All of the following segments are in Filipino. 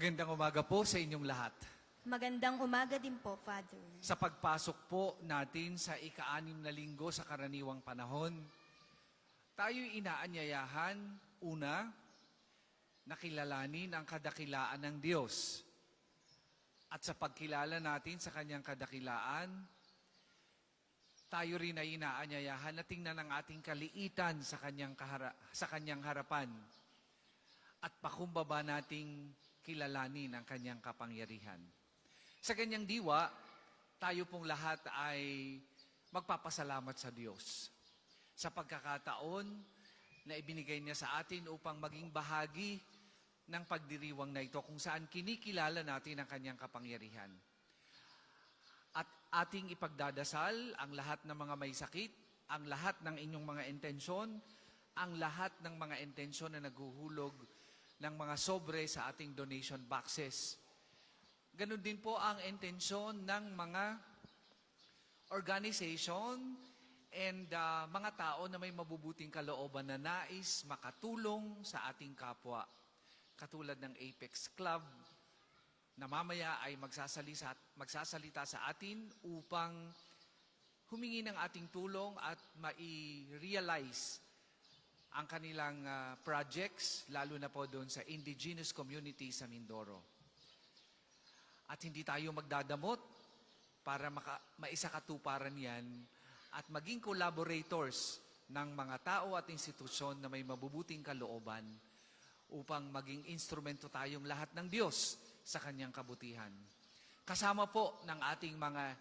Magandang umaga po sa inyong lahat. Magandang umaga din po, Father. Sa pagpasok po natin sa ika-6 na linggo sa karaniwang panahon, tayo'y inaanyayahan, una, nakilalanin ang kadakilaan ng Diyos. At sa pagkilala natin sa kanyang kadakilaan, tayo rin ay inaanyayahan na tingnan ang ating kaliitan sa kanyang harapan at pakumbaba nating kilalanin ang kanyang kapangyarihan. Sa kanyang diwa, tayo pong lahat ay magpapasalamat sa Diyos sa pagkakataon na ibinigay niya sa atin upang maging bahagi ng pagdiriwang na ito kung saan kinikilala natin ang kanyang kapangyarihan. At ating ipagdadasal ang lahat ng mga may sakit, ang lahat ng inyong mga intensyon, ang lahat ng mga intensyon na naghuhulog ng mga sobre sa ating donation boxes. Ganon din po ang intensyon ng mga organization and mga tao na may mabubuting kalooban na nais makatulong sa ating kapwa. Katulad ng Apex Club na mamaya ay magsasalita sa atin upang humingi ng ating tulong at mai-realize ang kanilang projects, lalo na po doon sa indigenous community sa Mindoro. At hindi tayo magdadamot para maisakatuparan yan at maging collaborators ng mga tao at institusyon na may mabubuting kalooban upang maging instrumento tayong lahat ng Diyos sa kanyang kabutihan. Kasama po ng ating mga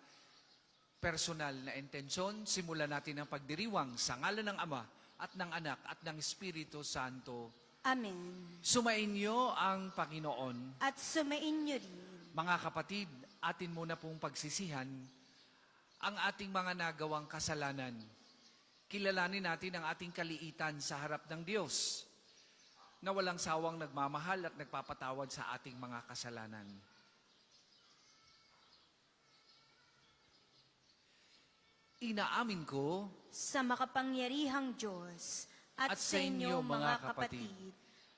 personal na intensyon, simulan natin ang pagdiriwang sa ngalan ng Ama at ng Anak at ng Espiritu Santo. Amen. Sumainyo ang Panginoon. At sumainyo rin. Mga kapatid, atin muna pong pagsisihan ang ating mga nagawang kasalanan. Kilalanin natin ang ating kaliitan sa harap ng Diyos na walang sawang nagmamahal at nagpapatawad sa ating mga kasalanan. Inaamin ko Sa makapangyarihang Diyos at sa inyo mga kapatid,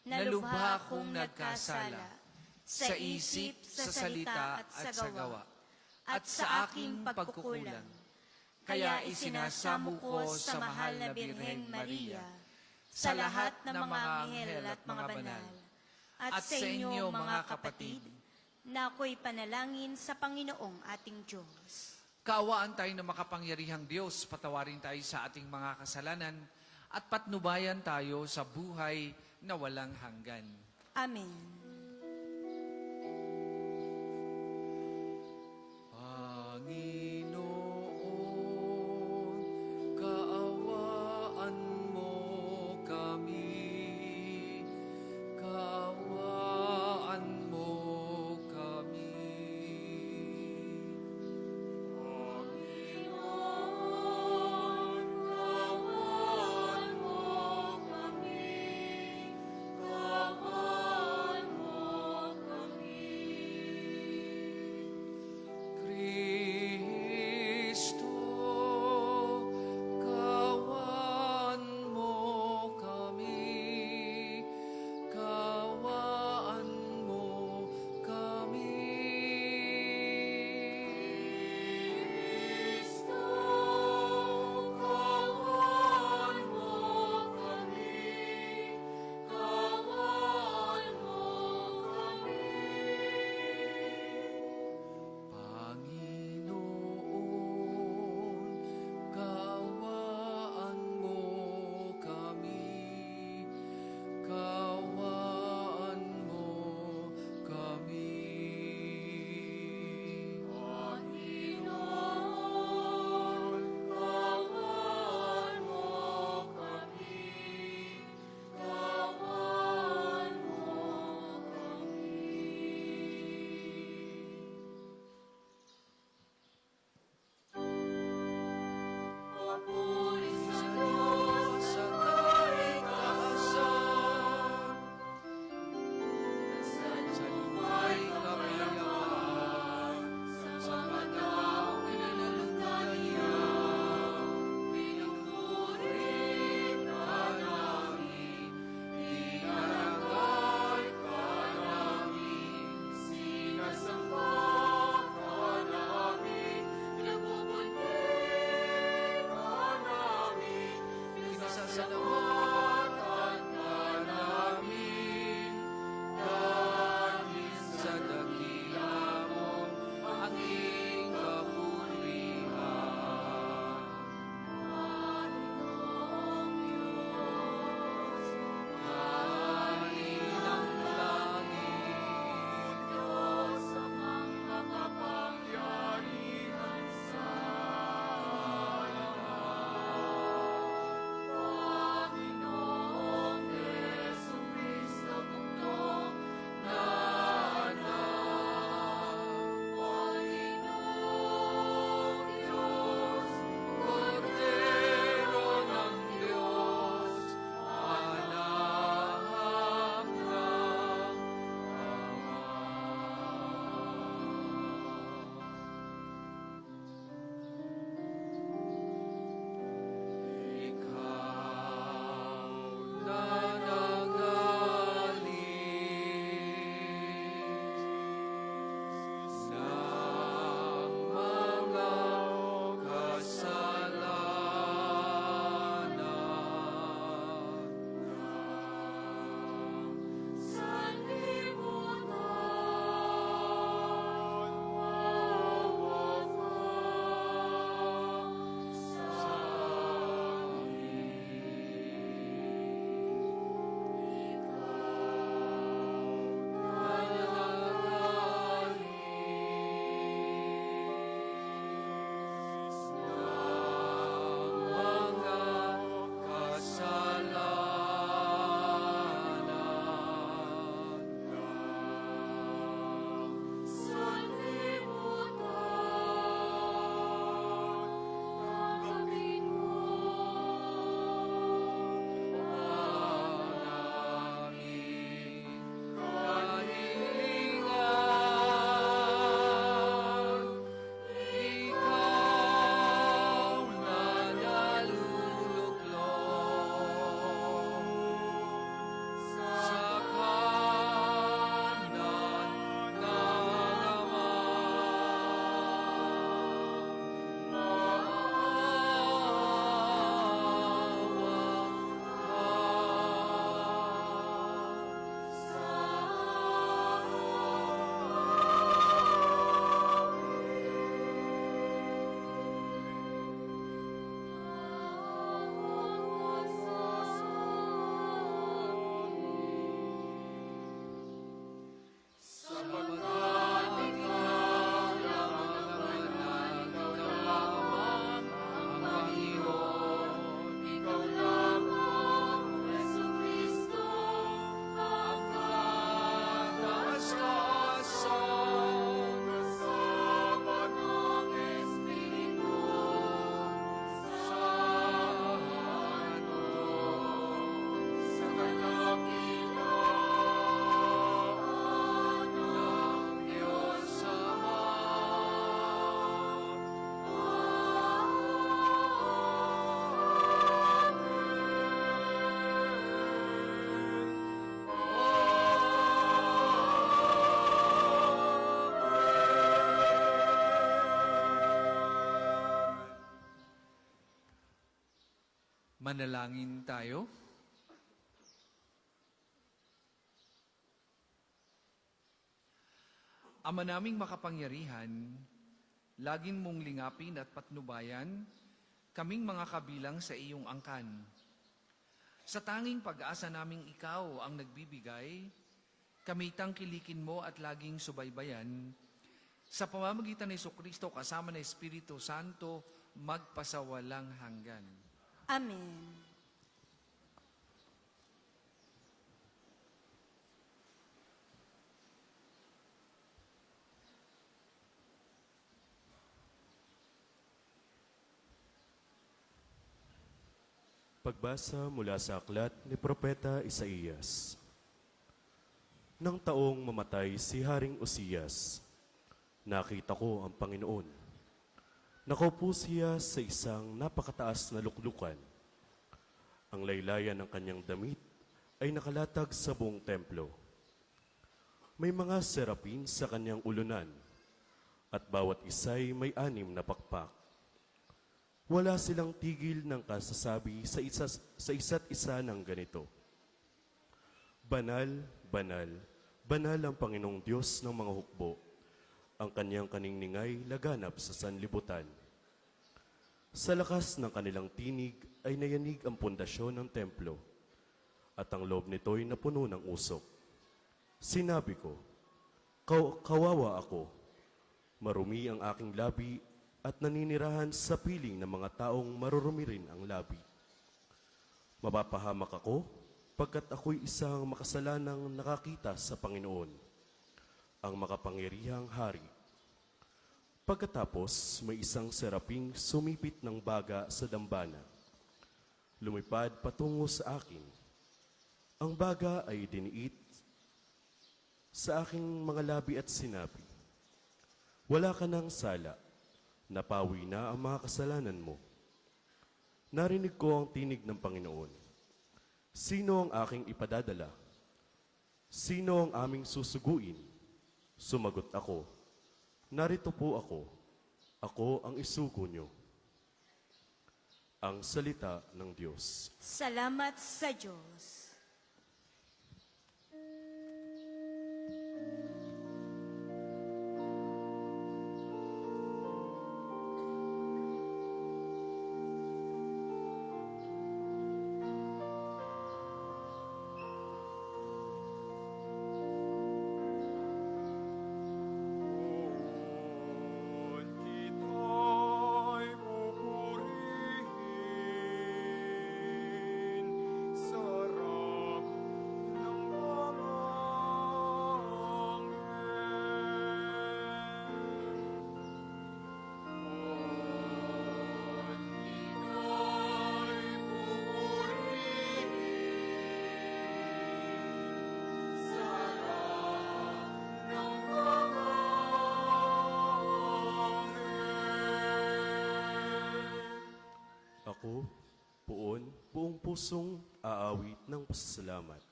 na lubha kong nagkasala sa isip, sa salita at sa gawa, at sa aking pagkukulang. Kaya isinasamo ko sa mahal na Birheng Maria, sa lahat ng mga anghel at mga banal, at sa inyo mga kapatid, na ako'y panalangin sa Panginoong ating Diyos. kaawaan tayo ng makapangyarihang Diyos, patawarin tayo sa ating mga kasalanan, at patnubayan tayo sa buhay na walang hanggan. Amen. Panginoon, kaawaan mo kami. Kaawaan mo kami. Kaawaan mo kami, kaawaan Manalangin tayo. Ama naming makapangyarihan, laging mong lingapin at patnubayan kaming mga kabilang sa iyong angkan. Sa tanging pag-asa naming ikaw ang nagbibigay, kami tangkilikin mo at laging subaybayan. Sa pamamagitan ni Jesucristo kasama ng Espiritu Santo, magpasawalang hanggan. Amen. Pagbasa mula sa aklat ni Propeta Isaías. Nang taong mamatay si Haring Uzzias, nakita ko ang Panginoon. Nakaupo siya sa isang napakataas na luklukan. Ang laylayan ng kanyang damit ay nakalatag sa buong templo. May mga serapin sa kanyang ulunan, at bawat isa'y may 6 na pakpak. Wala silang tigil ng kasasabi sa isa't isa ng ganito: Banal, banal, banal ang Panginoong Diyos ng mga hukbo. Ang kanyang kaniningay laganap sa sanlibutan. Sa lakas ng kanilang tinig ay nayanig ang pundasyon ng templo, at ang loob nito'y napuno ng usok. Sinabi ko, kawawa ako, marumi ang aking labi at naninirahan sa piling ng mga taong marurumi rin ang labi. Mapapahamak ako pagkat ako'y isang makasalanang nakakita sa Panginoon, ang makapangyarihang hari. Pagkatapos, may isang seraping sumipit ng baga sa dambana. Lumipad patungo sa akin. Ang baga ay diniit sa aking mga labi at sinabi, Wala ka ng sala, napawi na ang mga kasalanan mo. Narinig ko ang tinig ng Panginoon. Sino ang aking ipadadala? Sino ang aming susuguin? Sumagot ako, narito po ako. Ako ang isugo nyo. Ang salita ng Diyos. Salamat sa Diyos. Ako, buong pusong aawit ng pasasalamat.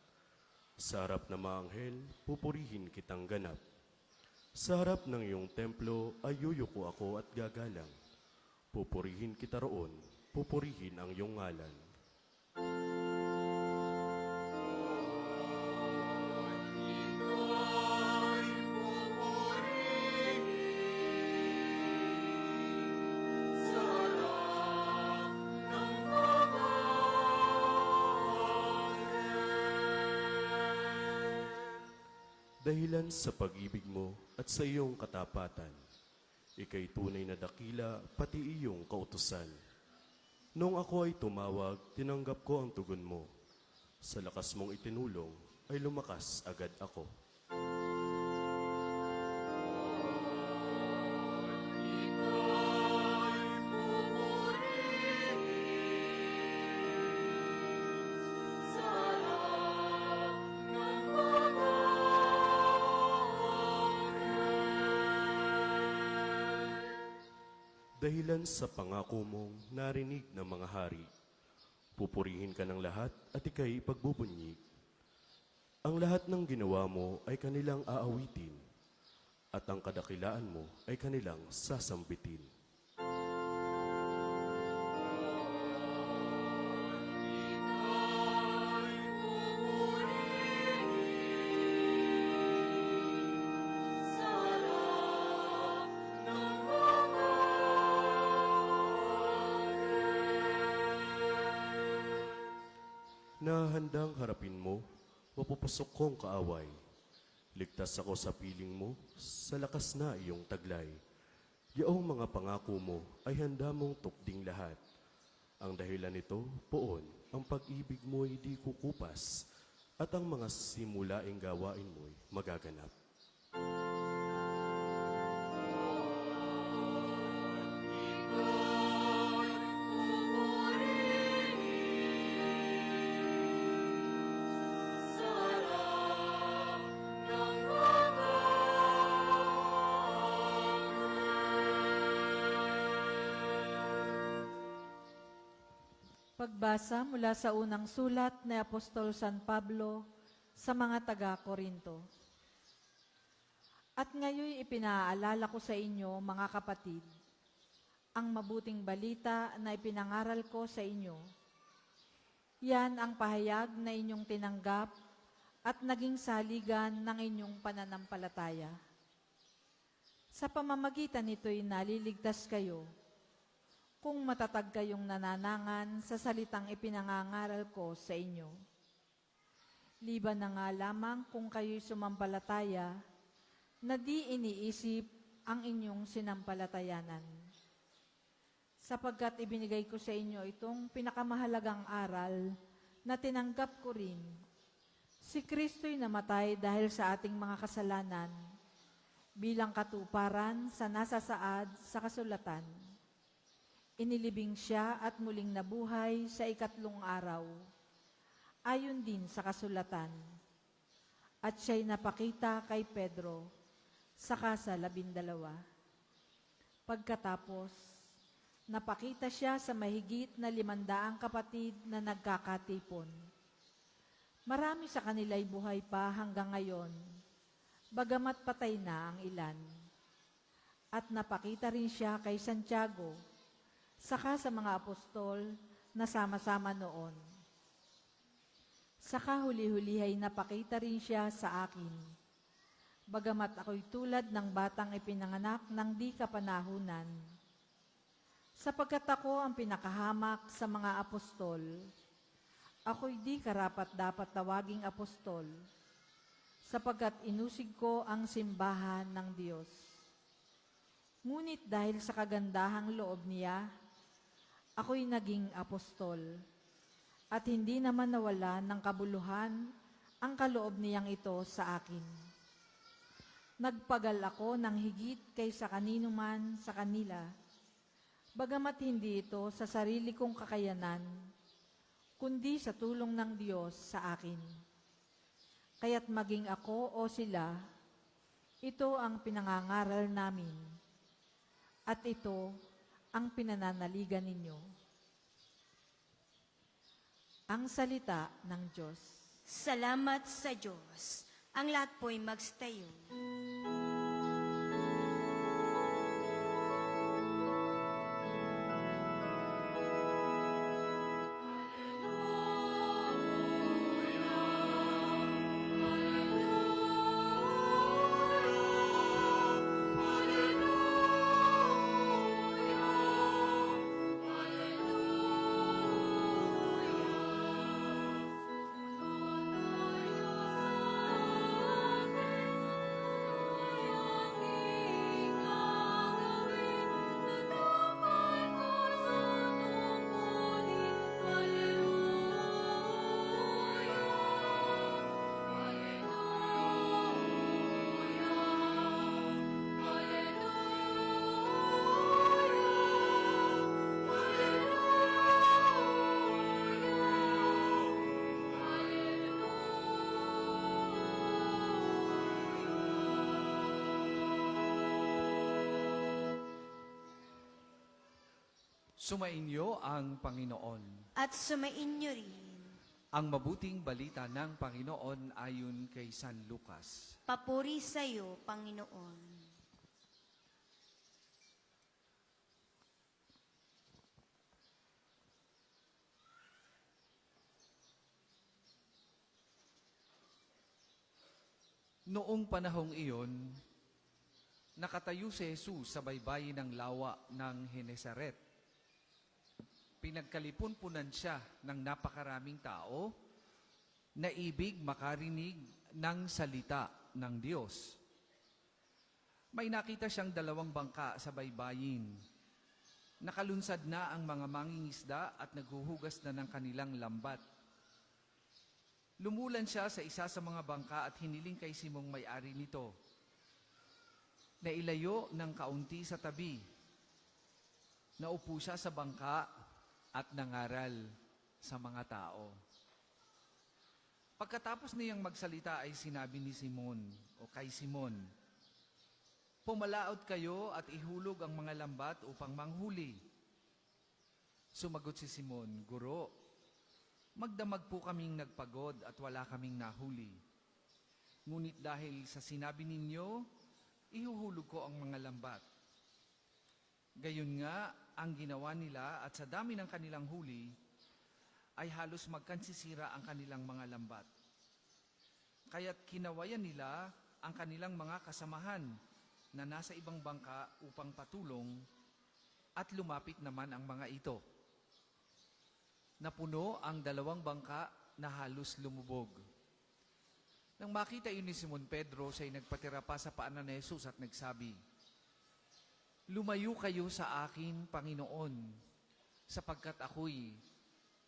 Sa harap ng mga anghel, pupurihin kitang ganap. Sa harap ng iyong templo ay yuyuko ako at gagalang. Pupurihin kita roon, pupurihin ang iyong ngalan. Dahilan sa pag-ibig mo at sa iyong katapatan, ika'y tunay na dakila pati iyong kautusan. Nung ako ay tumawag, tinanggap ko ang tugon mo. Sa lakas mong itinulong, ay lumakas agad ako. Dahilan sa pangako mong narinig ng mga hari, pupurihin ka ng lahat at ika'y pagbubunyig. Ang lahat ng ginawa mo ay kanilang aawitin, at ang kadakilaan mo ay kanilang sasambitin. na handang harapin mo, mapupusok kong kaaway. Ligtas ako sa piling mo, sa lakas na iyong taglay. Yaong mga pangako mo ay handa mong tukding lahat. Ang dahilan nito, poon, ang pag-ibig mo'y di kukupas, at ang mga simulaing gawain mo'y magaganap. Pagbasa mula sa unang sulat ni Apostol San Pablo sa mga taga-Korinto. At ngayon ipinaalala ko sa inyo, mga kapatid, ang mabuting balita na ipinangaral ko sa inyo. Yan ang pahayag na inyong tinanggap at naging saligan ng inyong pananampalataya. Sa pamamagitan nito'y naliligtas kayo, kung matatag kayong nananangan sa salitang ipinangangaral ko sa inyo. Liban na nga lamang kung kayo'y sumampalataya, na di iniisip ang inyong sinampalatayanan. Sapagkat ibinigay ko sa inyo itong pinakamahalagang aral na tinanggap ko rin. Si Kristo'y namatay dahil sa ating mga kasalanan, bilang katuparan sa nasasaad sa kasulatan. Inilibing siya at muling nabuhay sa ikatlong araw, ayon din sa kasulatan. At siya'y napakita kay Pedro, saka sa 12. Pagkatapos, napakita siya sa mahigit na 500 kapatid na nagkakatipon. Marami sa kanila'y buhay pa hanggang ngayon, bagamat patay na ang ilan. At napakita rin siya kay Santiago, saka sa mga apostol na sama-sama noon. Saka huli-huli ay napakita rin siya sa akin, bagamat ako'y tulad ng batang ipinanganak ng di kapanahunan. Sapagkat ako ang pinakahamak sa mga apostol, ako'y di karapat-dapat tawaging apostol, sapagkat inusig ko ang simbahan ng Diyos. Ngunit dahil sa kagandahang loob niya, ako'y naging apostol, at hindi naman nawala ng kabuluhan ang kaloob niyang ito sa akin. Nagpagal ako ng higit kaysa kanino man sa kanila, bagamat hindi ito sa sarili kong kakayanan, kundi sa tulong ng Diyos sa akin. Kaya't maging ako o sila, ito ang pinangangaral namin, at ito ang pinananaligan ninyo. Ang salita ng Diyos. Salamat sa Diyos. Ang lahat po'y magstayo. Sumainyo ang Panginoon. At sumainyo rin. Ang mabuting balita ng Panginoon ayon kay San Lucas. Papuri sa iyo, Panginoon. Noong panahong iyon, nakatayo si Jesus sa baybayin ng lawa ng Genesaret. Pinagkalipon-punan siya ng napakaraming tao na ibig makarinig ng salita ng Diyos. May nakita siyang 2 bangka sa baybayin. Nakalunsad na ang mga mangingisda at naghuhugas na ng kanilang lambat. Lumulan siya sa isa sa mga bangka at hiniling kay Simong may-ari nito na ilayo ng kaunti sa tabi. Naupo siya sa bangka at nangaral sa mga tao. Pagkatapos niyang magsalita ay sinabi ni Simon o kay Simon, "Pumalaot kayo at ihulog ang mga lambat upang manghuli." Sumagot si Simon, "Guro, magdamag po kaming nagpagod at wala kaming nahuli. Ngunit dahil sa sinabi ninyo, ihuhulog ko ang mga lambat." Gayon nga ang ginawa nila at sa dami ng kanilang huli, ay halos magkansisira ang kanilang mga lambat. Kaya't kinawayan nila ang kanilang mga kasamahan na nasa ibang bangka upang patulong at lumapit naman ang mga ito. Napuno ang 2 bangka na halos lumubog. Nang makita yun ni Simon Pedro, siya'y nagpatira pa sa paanan ni Jesus at nagsabi, "Lumayo kayo sa akin, Panginoon, sapagkat ako'y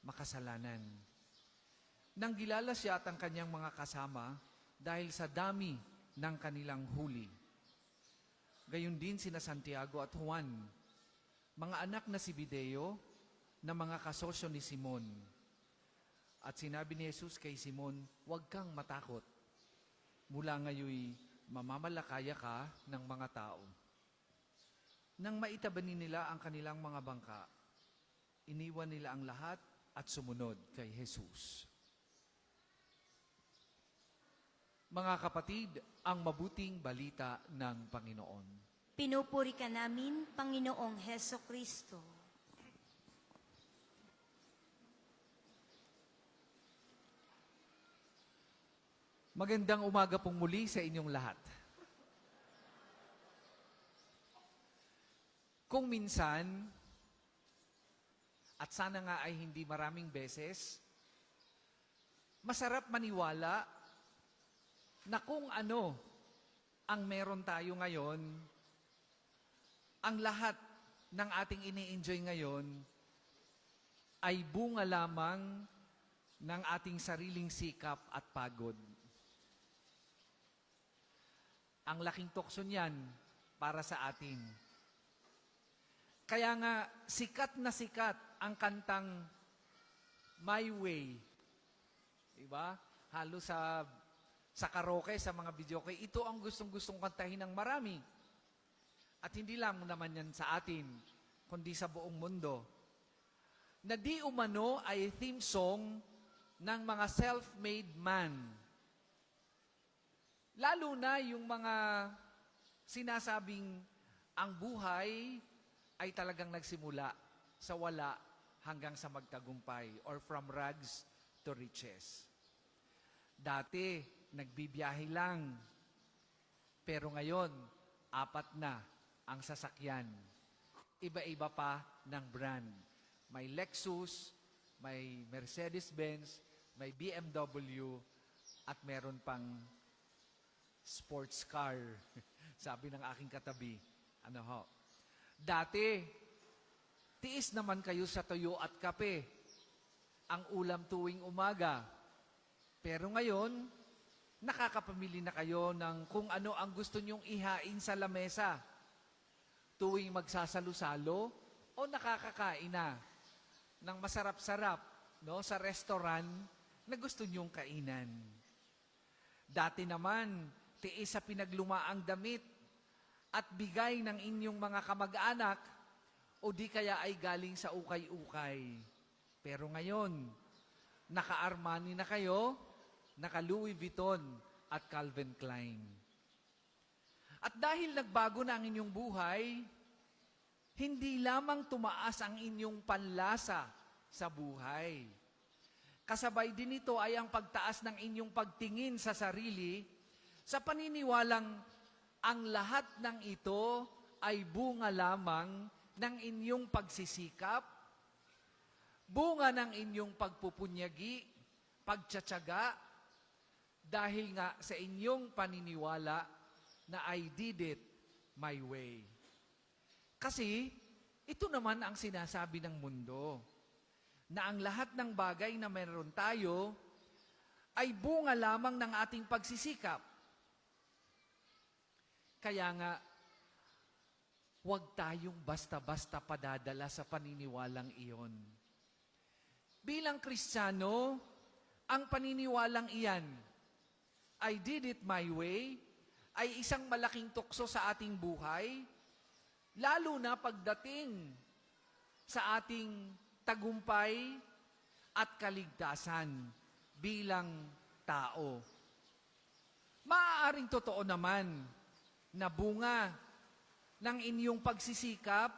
makasalanan." Nang gilala siya at ang kanyang mga kasama dahil sa dami ng kanilang huli. Gayon din sina Santiago at Juan, mga anak na Zebedeo, na mga kasosyo ni Simon. At sinabi ni Jesus kay Simon, "Huwag kang matakot. Mula ngayoy mamamalakaya ka ng mga tao." Nang maitabanin nila ang kanilang mga bangka, iniwan nila ang lahat at sumunod kay Jesus. Mga kapatid, ang mabuting balita ng Panginoon. Pinupuri ka namin, Panginoong Heso Kristo. Magandang umaga pong muli sa inyong lahat. Kung minsan, at sana nga ay hindi maraming beses, masarap maniwala na kung ano ang meron tayo ngayon, ang lahat ng ating ini-enjoy ngayon ay bunga lamang ng ating sariling sikap at pagod. Ang laking tukso niyan para sa atin. Kaya nga, sikat na sikat ang kantang My Way. Diba? Halos sa karaoke, sa mga videoke, ito ang gustong-gustong kantahin ng marami. At hindi lang naman yan sa atin, kundi sa buong mundo. Na di umano ay theme song ng mga self-made man. Lalo na yung mga sinasabing ang buhay ay talagang nagsimula sa wala hanggang sa magtagumpay or from rags to riches. Dati, nagbibiyahe lang. Pero ngayon, 4 na ang sasakyan. Iba-iba pa ng brand. May Lexus, may Mercedes-Benz, may BMW, at meron pang sports car. Sabi ng aking katabi, dati, tiis naman kayo sa tuyo at kape, ang ulam tuwing umaga. Pero ngayon, nakakapamili na kayo ng kung ano ang gusto nyong ihain sa lamesa. Tuwing magsasalo-salo o nakakakain na ng masarap-sarap sa restaurant na gusto nyong kainan. Dati naman, tiis sa pinaglumaang damit at bigay ng inyong mga kamag-anak o di kaya ay galing sa ukay-ukay. Pero ngayon, naka-Armani na kayo, naka-Louis Vuitton at Calvin Klein. At dahil nagbago na ang inyong buhay, hindi lamang tumaas ang inyong panlasa sa buhay. Kasabay din ito ay ang pagtaas ng inyong pagtingin sa sarili sa paniniwalang ang lahat ng ito ay bunga lamang ng inyong pagsisikap, bunga ng inyong pagpupunyagi, pagtsatsaga, dahil nga sa inyong paniniwala na I did it my way. Kasi, ito naman ang sinasabi ng mundo, na ang lahat ng bagay na meron tayo ay bunga lamang ng ating pagsisikap. Kaya nga, huwag tayong basta-basta padadala sa paniniwalang iyon. Bilang Kristiyano, ang paniniwalang iyan, I did it my way, ay isang malaking tukso sa ating buhay, lalo na pagdating sa ating tagumpay at kaligtasan bilang tao. Maaaring totoo naman na bunga ng inyong pagsisikap,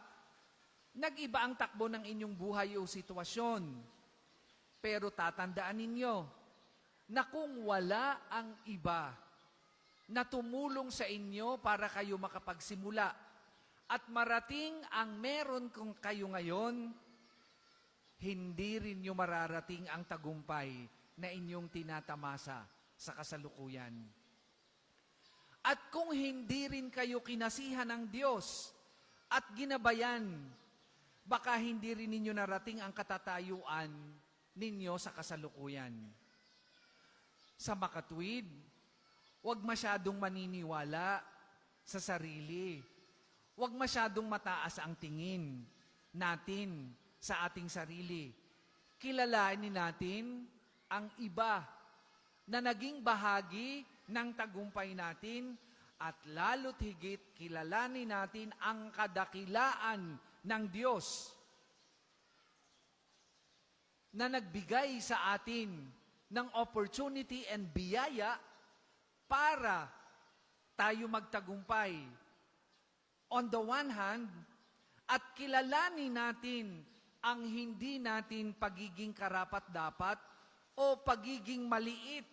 nag-iba ang takbo ng inyong buhay o sitwasyon. Pero tatandaan ninyo na kung wala ang iba na tumulong sa inyo para kayo makapagsimula at marating ang meron kung kayo ngayon, hindi rin nyo mararating ang tagumpay na inyong tinatamasa sa kasalukuyan. At kung hindi rin kayo kinasihan ng Diyos at ginabayan, baka hindi rin ninyo narating ang katatayuan ninyo sa kasalukuyan. Sa makatwid, huwag masyadong maniniwala sa sarili. Huwag masyadong mataas ang tingin natin sa ating sarili. Kilalanin natin ang iba na naging bahagi ng tagumpay natin at lalo't higit kilalanin natin ang kadakilaan ng Diyos na nagbigay sa atin ng opportunity and biyaya para tayo magtagumpay. On the one hand, at kilalanin natin ang hindi natin pagiging karapat-dapat o pagiging maliit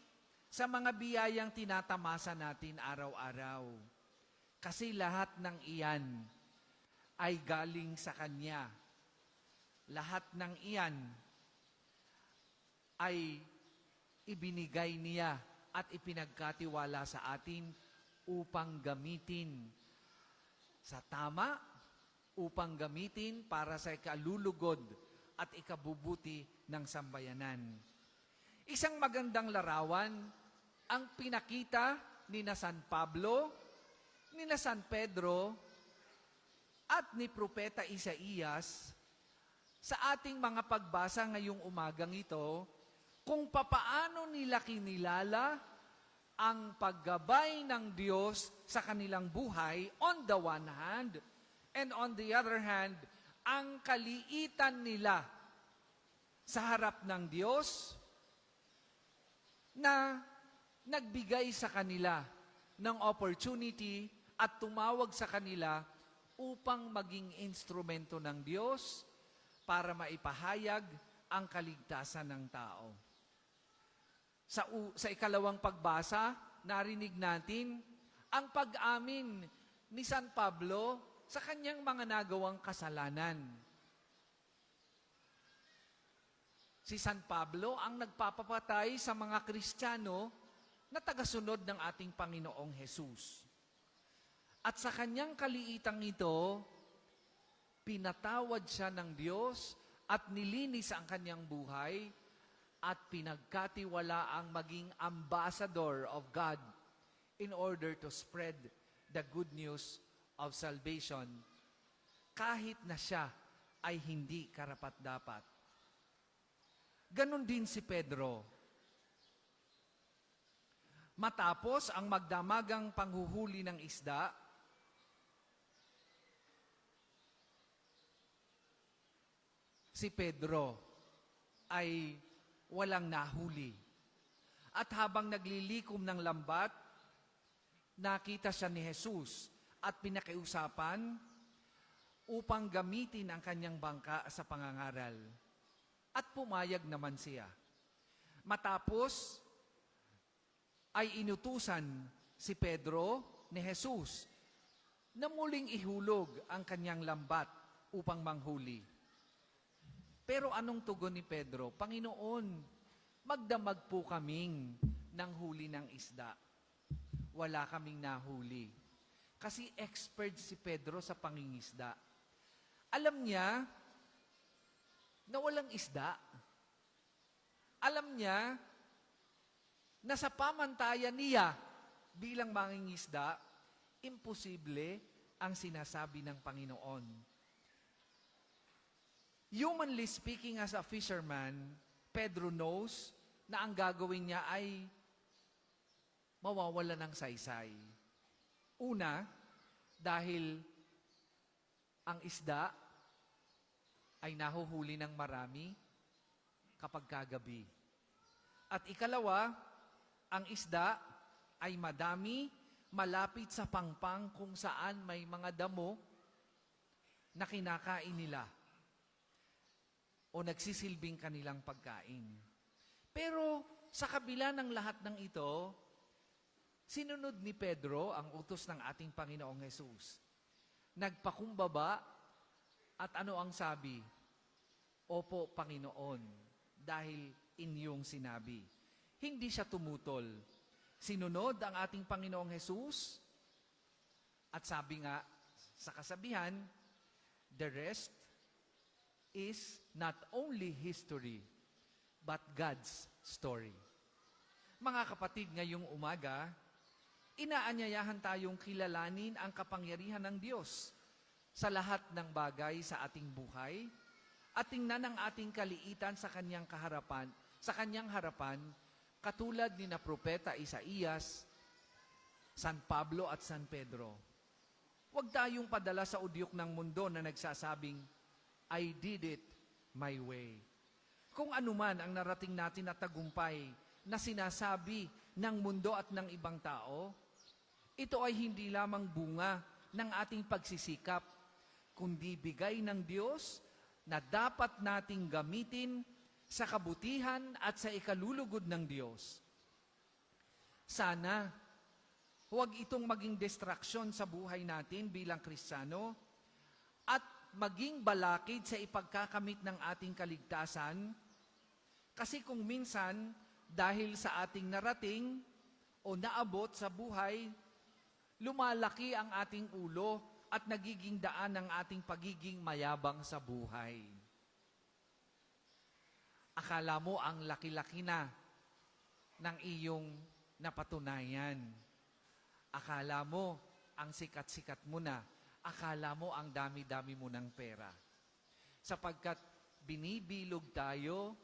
sa mga biyayang tinatamasa natin araw-araw. Kasi lahat ng iyan ay galing sa Kanya. Lahat ng iyan ay ibinigay niya at ipinagkatiwala sa atin upang gamitin sa tama, upang gamitin para sa ikalulugod at ikabubuti ng sambayanan. Isang magandang larawan ang pinakita ni na San Pablo, ni na San Pedro, at ni Propeta Isaías sa ating mga pagbasa ngayong umagang ito, kung papaano nila kinilala ang paggabay ng Diyos sa kanilang buhay on the one hand, and on the other hand, ang kaliitan nila sa harap ng Diyos na nagbigay sa kanila ng opportunity at tumawag sa kanila upang maging instrumento ng Diyos para maipahayag ang kaligtasan ng tao. Sa ikalawang pagbasa, narinig natin ang pag-amin ni San Pablo sa kanyang mga nagawang kasalanan. Si San Pablo ang nagpapapatay sa mga Kristiyano na tagasunod ng ating Panginoong Hesus. At sa kanyang kaliitang ito, pinatawad siya ng Diyos at nilinis ang kanyang buhay at pinagkatiwala ang maging ambassador of God in order to spread the good news of salvation kahit na siya ay hindi karapat-dapat. Ganon din si Pedro. Matapos ang magdamagang panghuhuli ng isda, si Pedro ay walang nahuli. At habang naglilikom ng lambat, nakita siya ni Jesus at pinakiusapan upang gamitin ang kanyang bangka sa pangangaral. At pumayag naman siya. Matapos, ay inutusan si Pedro ni Jesus na muling ihulog ang kanyang lambat upang manghuli. Pero anong tugon ni Pedro? Panginoon, magdamag po kaming ng huli ng isda. Wala kaming nahuli. Kasi expert si Pedro sa pangingisda. Alam niya na walang isda. Alam niya na sa pamantayan niya bilang mangingisda, imposible ang sinasabi ng Panginoon. Humanly speaking, as a fisherman, Pedro knows na ang gagawin niya ay mawawala ng saysay. Una, dahil ang isda ay nahuhuli ng marami kapag kagabi. At ikalawa, ang isda ay madami, malapit sa pangpang kung saan may mga damo na kinakain nila o nagsisilbing kanilang pagkain. Pero sa kabila ng lahat ng ito, sinunod ni Pedro ang utos ng ating Panginoong Hesus. Nagpakumbaba at ano ang sabi? Opo, Panginoon, dahil inyong sinabi. Hindi siya tumutol. Sinunod ang ating Panginoong Hesus at sabi nga sa kasabihan, the rest is not only history, but God's story. Mga kapatid, ngayong umaga, inaanyayahan tayong kilalanin ang kapangyarihan ng Diyos sa lahat ng bagay sa ating buhay at tingnan ang ating kaliitan sa kanyang harapan, katulad ni na Propeta Isaías, San Pablo at San Pedro. Huwag tayong padala sa udyok ng mundo na nagsasabing, I did it my way. Kung anuman ang narating natin na tagumpay na sinasabi ng mundo at ng ibang tao, ito ay hindi lamang bunga ng ating pagsisikap, kundi bigay ng Diyos na dapat nating gamitin sa kabutihan at sa ikalulugod ng Diyos. Sana, huwag itong maging distraksyon sa buhay natin bilang Kristiyano at maging balakid sa ipagkakamit ng ating kaligtasan. Kasi kung minsan, dahil sa ating narating o naabot sa buhay, lumalaki ang ating ulo at nagiging daan ng ating pagiging mayabang sa buhay. Akala mo ang laki-laki na ng iyong napatunayan. Akala mo ang sikat-sikat mo na. Akala mo ang dami-dami mo ng pera. Sapagkat binibilog tayo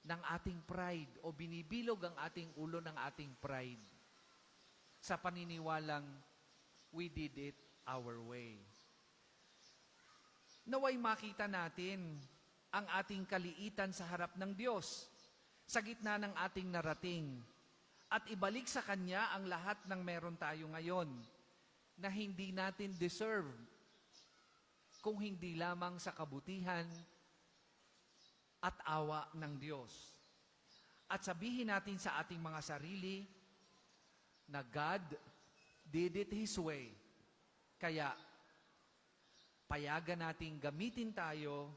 ng ating pride o binibilog ang ating ulo ng ating pride sa paniniwalang we did it our way. Naway makita natin ang ating kaliitan sa harap ng Diyos sa gitna ng ating narating at ibalik sa Kanya ang lahat ng meron tayo ngayon na hindi natin deserve kung hindi lamang sa kabutihan at awa ng Diyos. At sabihin natin sa ating mga sarili na God did it His way. Kaya payagan nating gamitin tayo,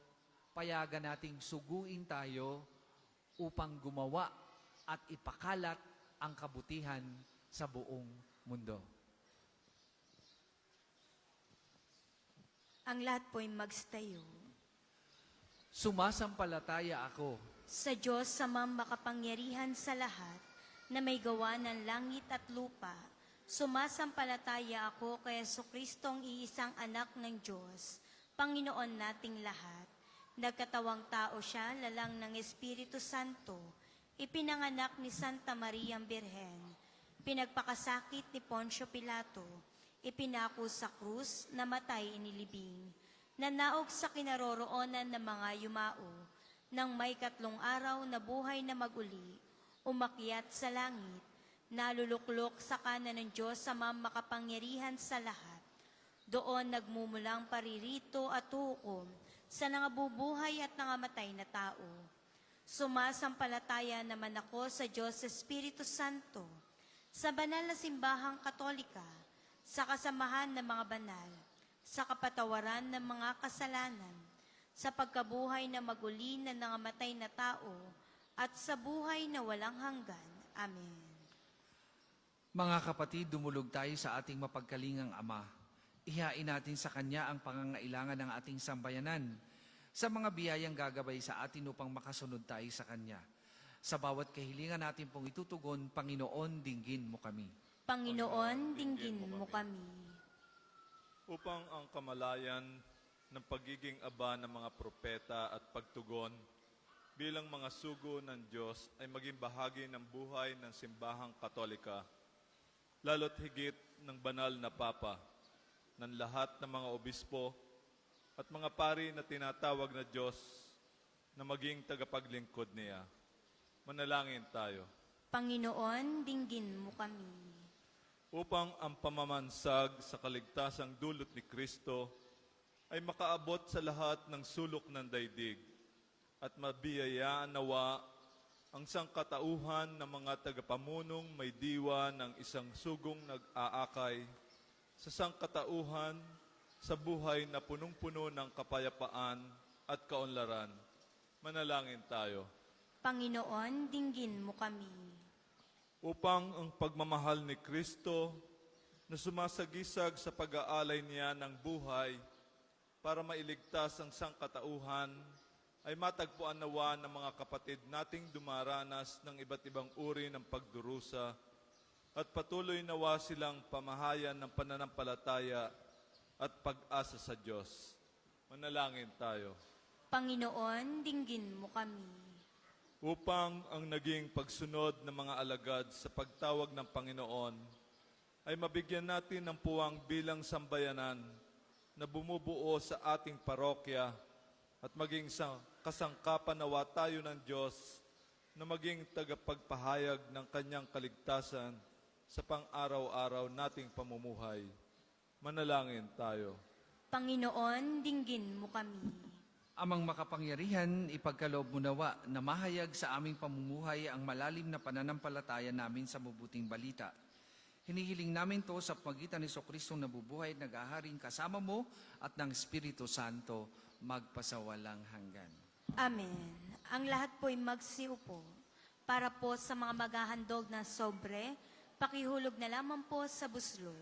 payagan nating suguin tayo upang gumawa at ipakalat ang kabutihan sa buong mundo. Ang lahat po'y magstayo. Sumasampalataya ako Sa Diyos sa makapangyarihan sa lahat, na may gawa ng langit at lupa, sumasampalataya ako kay Jesucristong iisang anak ng Diyos, Panginoon nating lahat. Nagkatawang tao siya, lalang ng Espiritu Santo, ipinanganak ni Santa Maria Birhen, pinagpakasakit ni Poncio Pilato, ipinako sa krus, namatay inilibing, nanaog sa kinaroroonan ng mga yumao, nang may 3 araw na buhay na maguli, umakyat sa langit, naluluklok sa kanan ng Diyos sa makapangyarihan sa lahat. Doon nagmumulang paririto at hukom sa nangabubuhay at nangamatay na tao. Sumasampalataya naman ako sa Diyos Espiritu Santo, sa banal na simbahang Katolika, sa kasamahan ng mga banal, sa kapatawaran ng mga kasalanan, sa pagkabuhay na maguli na nangamatay na tao, at sa buhay na walang hanggan. Amen. Mga kapatid, dumulog tayo sa ating mapagkalingang Ama. Ihain natin sa Kanya ang pangangailangan ng ating sambayanan, sa mga biyayang gagabay sa atin upang makasunod tayo sa Kanya. Sa bawat kahilingan natin pong itutugon, Panginoon, dinggin mo kami. Panginoon, dinggin mo kami. Upang ang kamalayan ng pagiging aba ng mga propeta at pagtugon bilang mga sugo ng Diyos ay maging bahagi ng buhay ng simbahang Katolika, lalo't higit ng banal na Papa, ng lahat ng mga obispo at mga pari na tinatawag na Diyos na maging tagapaglingkod niya. Manalangin tayo. Panginoon, dinggin mo kami. Upang ang pamamansag sa kaligtasang dulot ni Kristo ay makaabot sa lahat ng sulok ng daigdig at mabiyayaan nawa ang sangkatauhan ng mga tagapamunong may diwa ng isang sugong nag-aakay sa sangkatauhan sa buhay na punong-puno ng kapayapaan at kaunlaran. Manalangin tayo. Panginoon, dinggin mo kami. Upang ang pagmamahal ni Kristo na sumasagisag sa pag-aalay niya ng buhay para mailigtas ang sangkatauhan ay matagpuan nawa ng mga kapatid nating dumaranas ng iba't ibang uri ng pagdurusa at patuloy nawa silang pamahayan ng pananampalataya at pag-asa sa Diyos. Manalangin tayo. Panginoon, dinggin mo kami. Upang ang naging pagsunod ng mga alagad sa pagtawag ng Panginoon ay mabigyan natin ng puwang bilang sambayanan na bumubuo sa ating parokya at maging kasangkapan nawa tayo ng Diyos na maging tagapagpahayag ng Kanyang kaligtasan sa pang-araw-araw nating pamumuhay. Manalangin tayo. Panginoon, dinggin mo kami. Amang makapangyarihan, ipagkaloob mo nawa na mahayag sa aming pamumuhay ang malalim na pananampalataya namin sa mabuting balita. Hinihiling namin to sa pagitan ni Jesucristo na bubuhay at nag-aharing kasama mo at ng Espiritu Santo magpasawalang hanggan. Amen. Ang lahat po'y magsiupo. Para po sa mga maghahandog na sobre, pakihulog na lamang po sa buslo.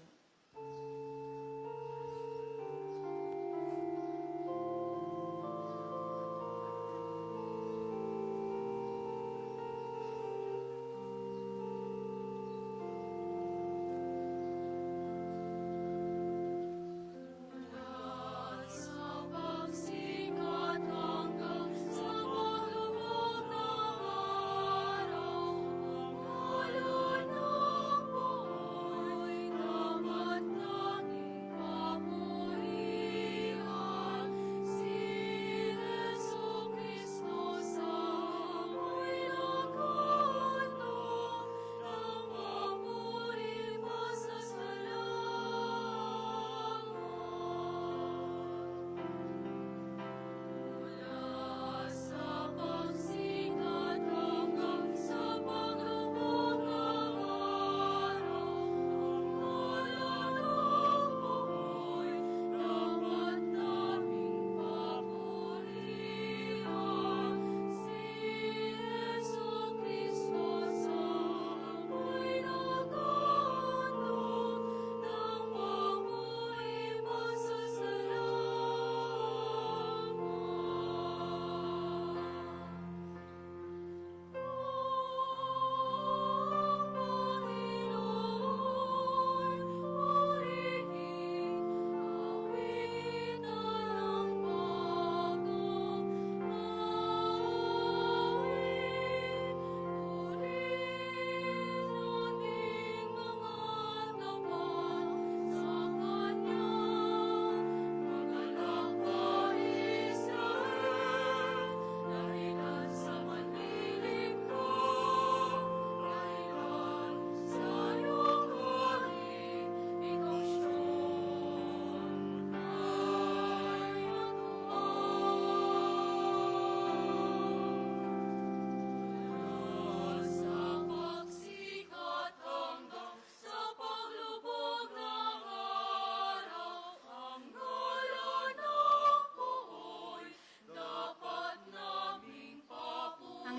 Malunong buhay na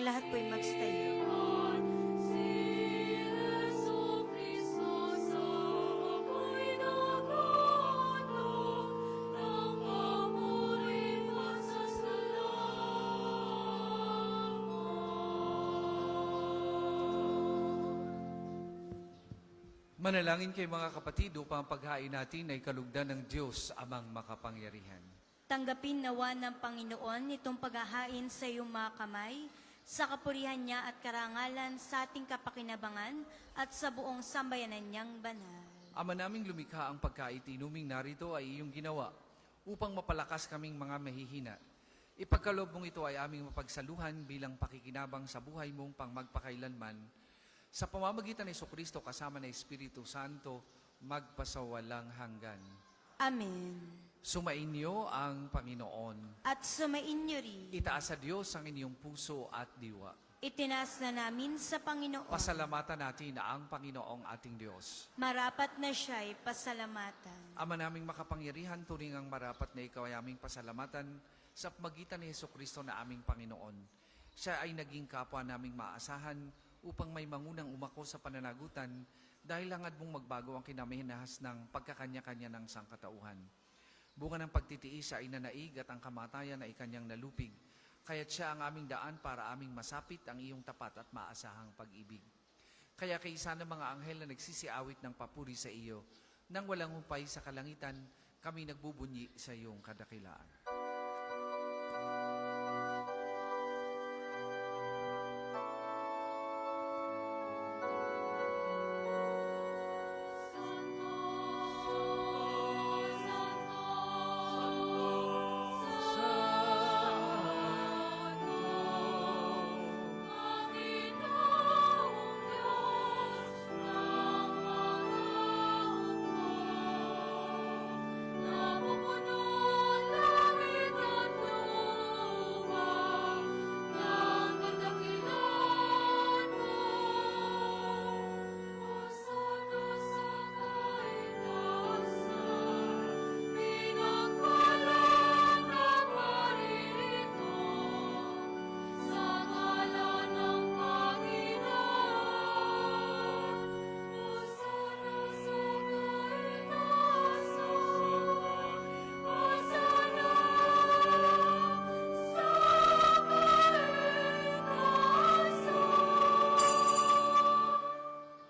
lahat po'y magstayo. Manalangin kay mga kapatid upang ang paghain natin ay kalugdan ng Diyos amang makapangyarihan. Tanggapin nawa ng Panginoon itong paghahain sa iyong mga kamay, sa kapurihan niya at karangalan sa ating kapakinabangan at sa buong sambayanan niyang banal. Ama naming lumikha ang pagkaitinuming narito ay iyong ginawa upang mapalakas kaming mga mahihina. Ipagkaloob mong ito ay aming mapagsaluhan bilang pakikinabang sa buhay mong pangmagpakailanman. Sa pamamagitan ni Jesucristo kasama ng Espiritu Santo, magpasawalang hanggan. Amen. Sumainyo ang Panginoon. At sumainyo rin. Itaas sa Diyos ang inyong puso at diwa. Itinaas na namin sa Panginoon. Pasalamatan natin ang Panginoong ating Diyos. Marapat na siya'y pasalamatan. Ama naming makapangyarihan, turing ang marapat na ikaw ay aming pasalamatan sa pamagitan ni Jesucristo na aming Panginoon. Siya ay naging kapwa naming maasahan upang may mangunang umako sa pananagutan dahil hangad mong magbago ang kinamihinahas ng pagkakanya-kanya ng sangkatauhan. Bunga ng pagtitiis siya ay nanaig at ang kamatayan ay kanyang nalupig. Kaya't siya ang aming daan para aming masapit ang iyong tapat at maasahang pag-ibig. Kaya kaisa ng mga anghel na nagsisiawit ng papuri sa iyo, nang walang humpay sa kalangitan, kami nagbubunyi sa iyong kadakilaan.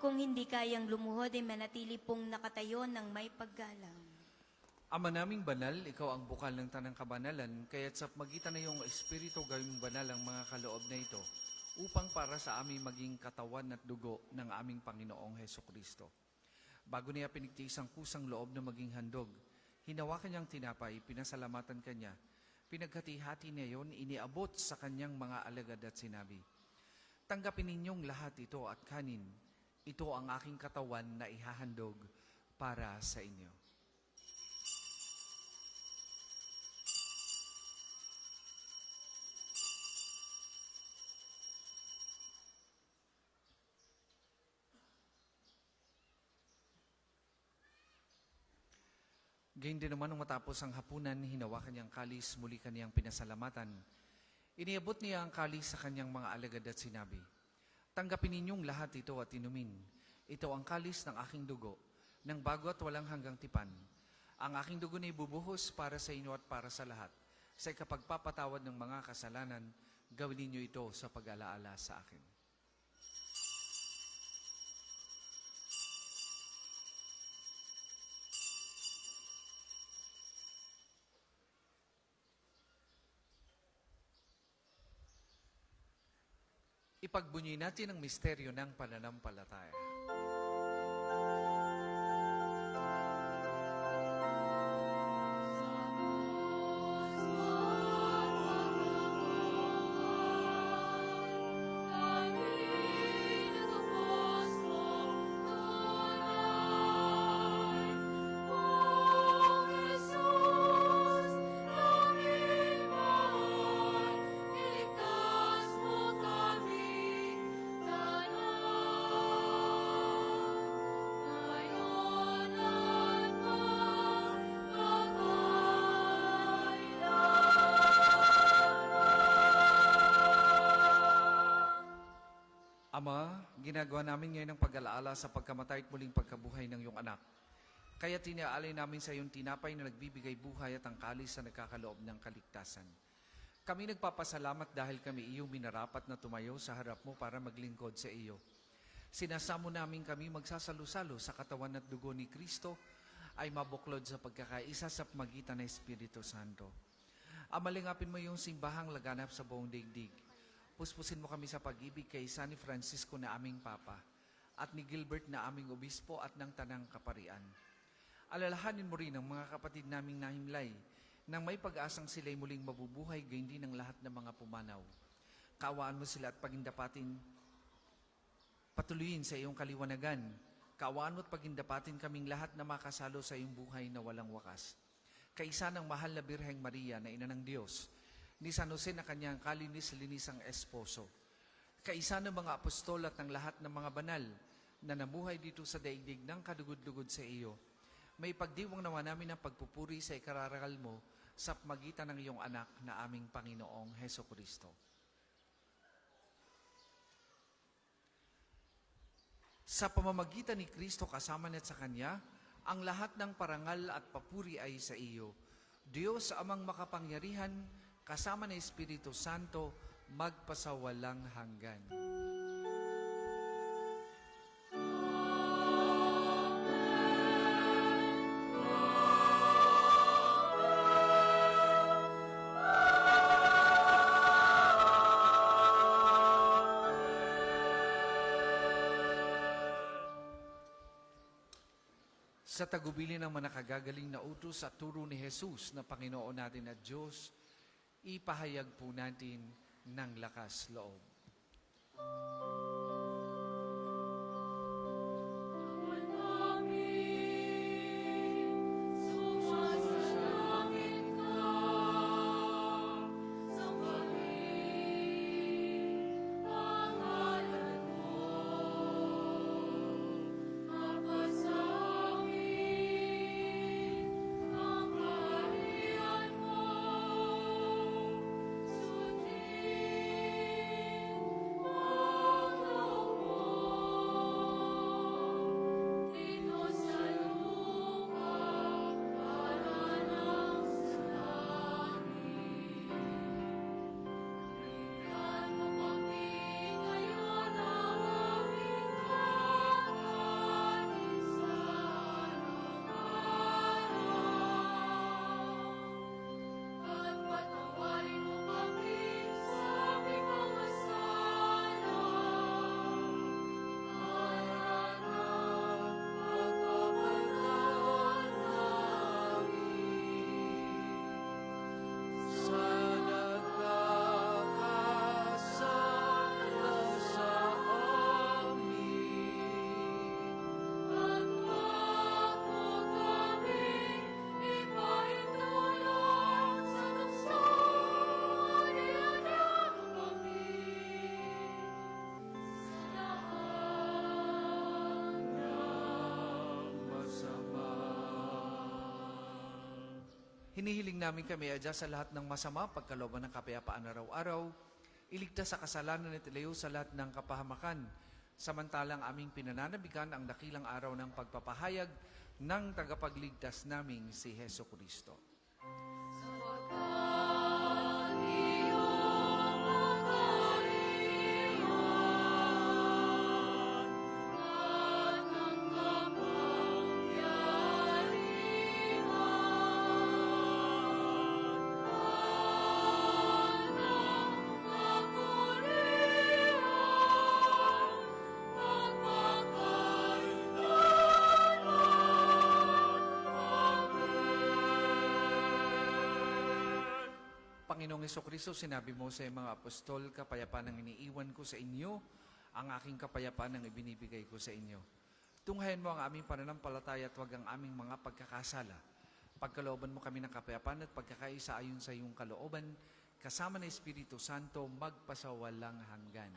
Kung hindi kayang lumuhod ay manatili pong nakatayo ng may paggalang. Ama naming banal, ikaw ang bukal ng tanang kabanalan, kaya't sa magitan na iyong Espiritu gawing banal ang mga kaloob na ito, upang para sa aming maging katawan at dugo ng aming Panginoong Hesukristo. Bago niya pinigtiis ang kusang loob na maging handog, hinawakan niyang tinapay, pinasalamatan kanya, pinaghati-hati niya yon, iniabot sa kanyang mga alagad at sinabi, "Tanggapin ninyong lahat ito at kanin, ito ang aking katawan na ihahandog para sa inyo." Gayun din naman nung matapos ang hapunan, hinawakan niyang kalis, muli kaniyang pinasalamatan. Iniabot niya ang kalis sa kanyang mga alagad at sinabi, "Tanggapin ninyong lahat ito at inumin. Ito ang kalis ng aking dugo, ng bago at walang hanggang tipan. Ang aking dugo na ibubuhos para sa inyo at para sa lahat. Sa ikapagpapatawad ng mga kasalanan, gawin ninyo ito sa pag-alaala sa akin." Ipagbunyi natin ang misteryo ng pananampalataya. Ama, ginagawa namin ngayon ang pag-alaala sa pagkamatay at muling pagkabuhay ng iyong anak. Kaya tinaalay namin sa iyong tinapay na nagbibigay buhay at ang kalis na nagkakaloob ng kaligtasan. Kami nagpapasalamat dahil kami iyong minarapat na tumayo sa harap mo para maglingkod sa iyo. Sinasamo namin kami magsasalo-salo sa katawan at dugo ni Kristo ay mabuklod sa pagkakaisa sa magitan ng Espiritu Santo. Amalingapin mo yung simbahang laganap sa buong daigdig. Puspusin mo kami sa pag-ibig kay San Francisco na aming Papa at ni Gilbert na aming Obispo at ng Tanang Kaparian. Alalahanin mo rin ang mga kapatid naming nahimlay nang may pag-asang sila'y muling mabubuhay gayon din ng lahat ng mga pumanaw. Kaawaan mo sila at pagindapatin, patuloyin sa iyong kaliwanagan. Kaawaan mo at pagindapatin kaming lahat na makasalo sa iyong buhay na walang wakas. Kaisa ng mahal na Birheng Maria na Ina ng Diyos, ni San Jose na kanyang kalinis-linisang esposo. Kaisa ng mga apostol at ng lahat ng mga banal na namuhay dito sa daigdig ng kadugod-dugod sa iyo, may pagdiwang nawa namin ang pagpupuri sa ikararangal mo sa magitan ng iyong anak na aming Panginoong Heso Kristo. Sa pamamagitan ni Kristo kasama niya at sa Kanya, ang lahat ng parangal at papuri ay sa iyo. Diyos amang makapangyarihan, kasama ng Espiritu Santo, magpasawalang hanggan. Sa tagubilin ng manakagagaling na utos at turo ni Jesus na Panginoon natin at Diyos, ipahayag po natin ng lakas loob. Hinihiling namin kami adya sa lahat ng masama, pagkalooban ng kapayapaan araw-araw, iligtas sa kasalanan at ilayo sa lahat ng kapahamakan, samantalang aming pinananabikan ang dakilang araw ng pagpapahayag ng tagapagligtas naming si Heso Kristo. Panginoong Hesukristo, sinabi mo sa mga apostol, kapayapaan ang iniiwan ko sa inyo, ang aking kapayapaan ang ibinibigay ko sa inyo. Tunghayan mo ang aming pananampalataya at huwag ang aming mga pagkakasala. Pagkalooban mo kami ng kapayapaan at pagkakaisa ayon sa iyong kalooban, kasama ng Espiritu Santo, magpasawalang hanggan.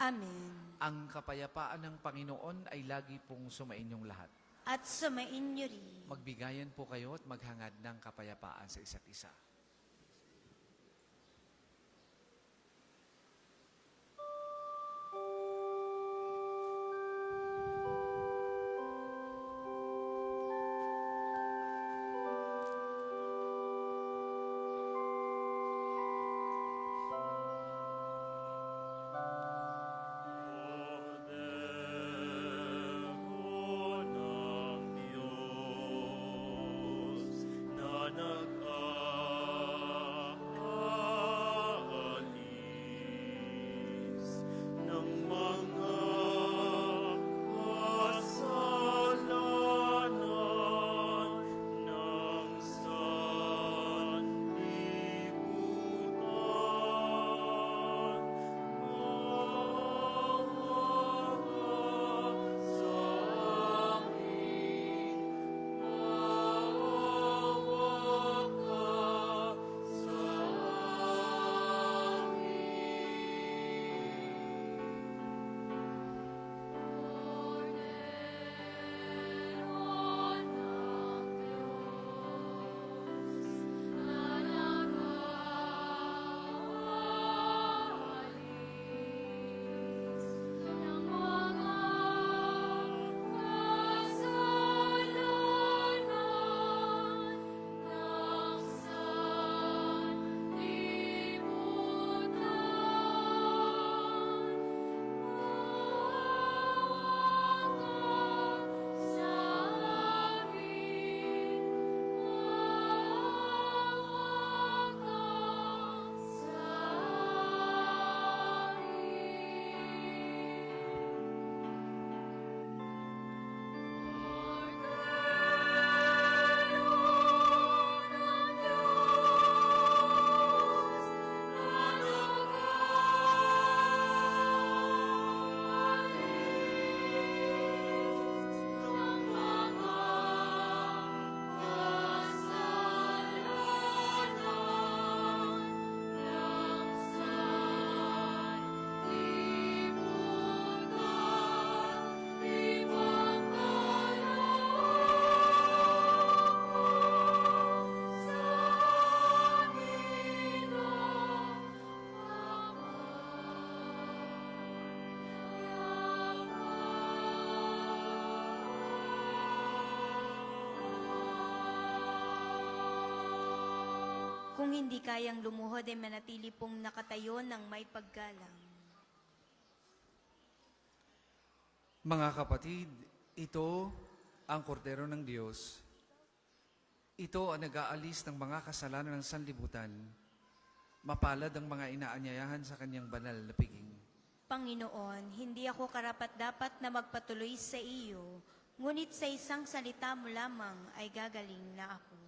Amen. Ang kapayapaan ng Panginoon ay lagi pong sumainyong lahat. At sumain niyo rin. Magbigayan po kayo at maghangad ng kapayapaan sa isa't isa. Kung hindi kayang lumuhod ay manatili pong nakatayo ng may paggalang. Mga kapatid, ito ang kordero ng Diyos. Ito ang nag-aalis ng mga kasalanan ng sanlibutan. Mapalad ang mga inaanyayahan sa kanyang banal na piging. Panginoon, hindi ako karapat-dapat na magpatuloy sa iyo, ngunit sa isang salita mo lamang ay gagaling na ako.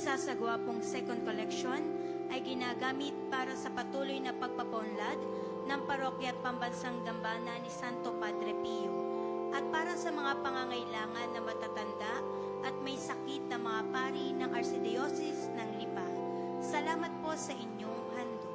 isasagawa pong second collection ay ginagamit para sa patuloy na pagpapaunlad ng parokya at pambansang dambana ni Santo Padre Pio at para sa mga pangangailangan na matatanda at may sakit na mga pari ng Archdiocese ng Lipa. Salamat po sa inyong handog.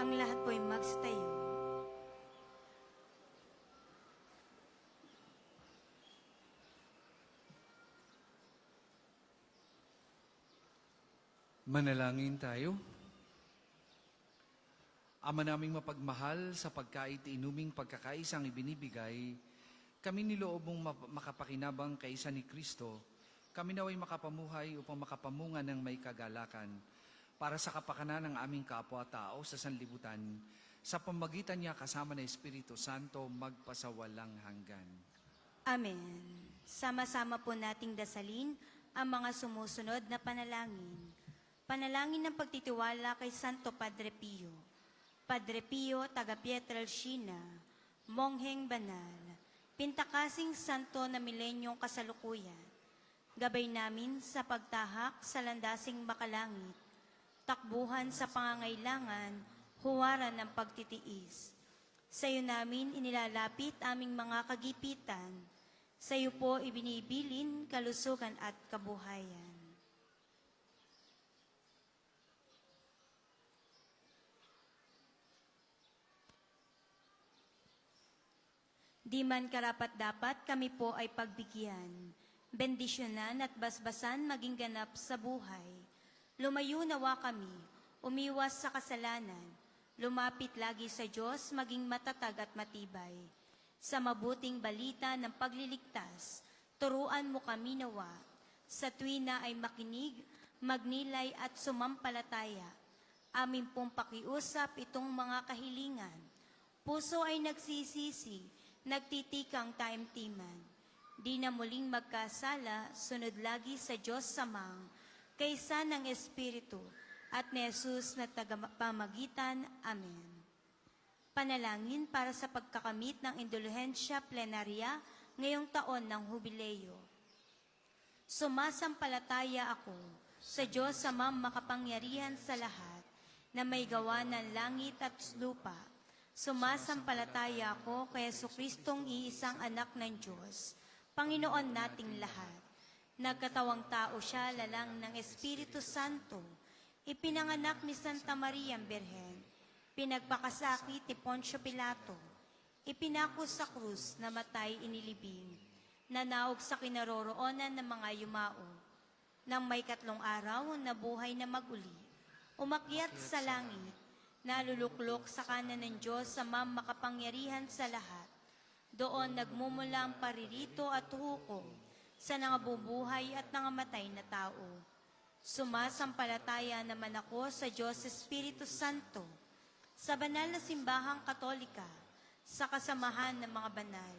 Ang lahat po'y magstayo. Manalangin tayo. Ama naming mapagmahal, sa pagkait inuming pagkakaisang ibinibigay, kami niloob mong makapakinabang kaisa ni Kristo, kami naway makapamuhay upang makapamunga ng may kagalakan para sa kapakanan ng aming kapwa-tao sa sanlibutan, sa pamagitan niya kasama ng Espiritu Santo magpasawalang hanggan. Amen. Sama-sama po nating dasalin ang mga sumusunod na panalangin. Panalangin ng pagtitiwala kay Santo Padre Pio. Padre Pio, taga Pietrelcina, Mongheng Banal, pintakasing santo na milenyong kasalukuyan, gabay namin sa pagtahak sa landasing makalangit, takbuhan sa pangangailangan, huwaran ng pagtitiis. Sa iyo namin inilalapit aming mga kagipitan, sa iyo po ibinibilin kalusugan at kabuhayan. Di man karapat-dapat kami po ay pagbigyan, bendisyonan at basbasan maging ganap sa buhay. Lumayo nawa kami, umiwas sa kasalanan, lumapit lagi sa Diyos maging matatag at matibay. Sa mabuting balita ng pagliligtas, turuan mo kami nawa. Sa tuwina ay makinig, magnilay at sumampalataya. Amin pong pakiusap itong mga kahilingan. Puso ay nagsisisi, nagtitikang taimtiman. Di na muling magkasala, sunod lagi sa Diyos samang, kaysa ng Espiritu at ni Jesus na tagapamagitan. Amen. Panalangin para sa pagkakamit ng indulhensya plenarya ngayong taon ng Hubileo. Sumasampalataya ako sa Diyos Amang makapangyarihan sa lahat, na may gawa ng langit at lupa. Sumasampalataya ako kay Jesucristong iisang anak ng Diyos, Panginoon nating lahat. Nagkatawang tao siya lalang ng Espiritu Santo, ipinanganak ni Santa Maria Birhen, pinagpakasakit ni Poncio Pilato, ipinako sa krus, namatay inilibing, nanaog sa kinaroroonan ng mga yumao. Nang may 3 araw, nabuhay na maguli, umakyat sa langit, naluluklok sa kanan ng Diyos sa makapangyarihan sa lahat. Doon nagmumula ang paririto at hukom sa nangabubuhay at nangamatay na tao. Sumasampalataya naman ako sa Diyos Espiritu Santo, sa banal na simbahang katolika, sa kasamahan ng mga banal,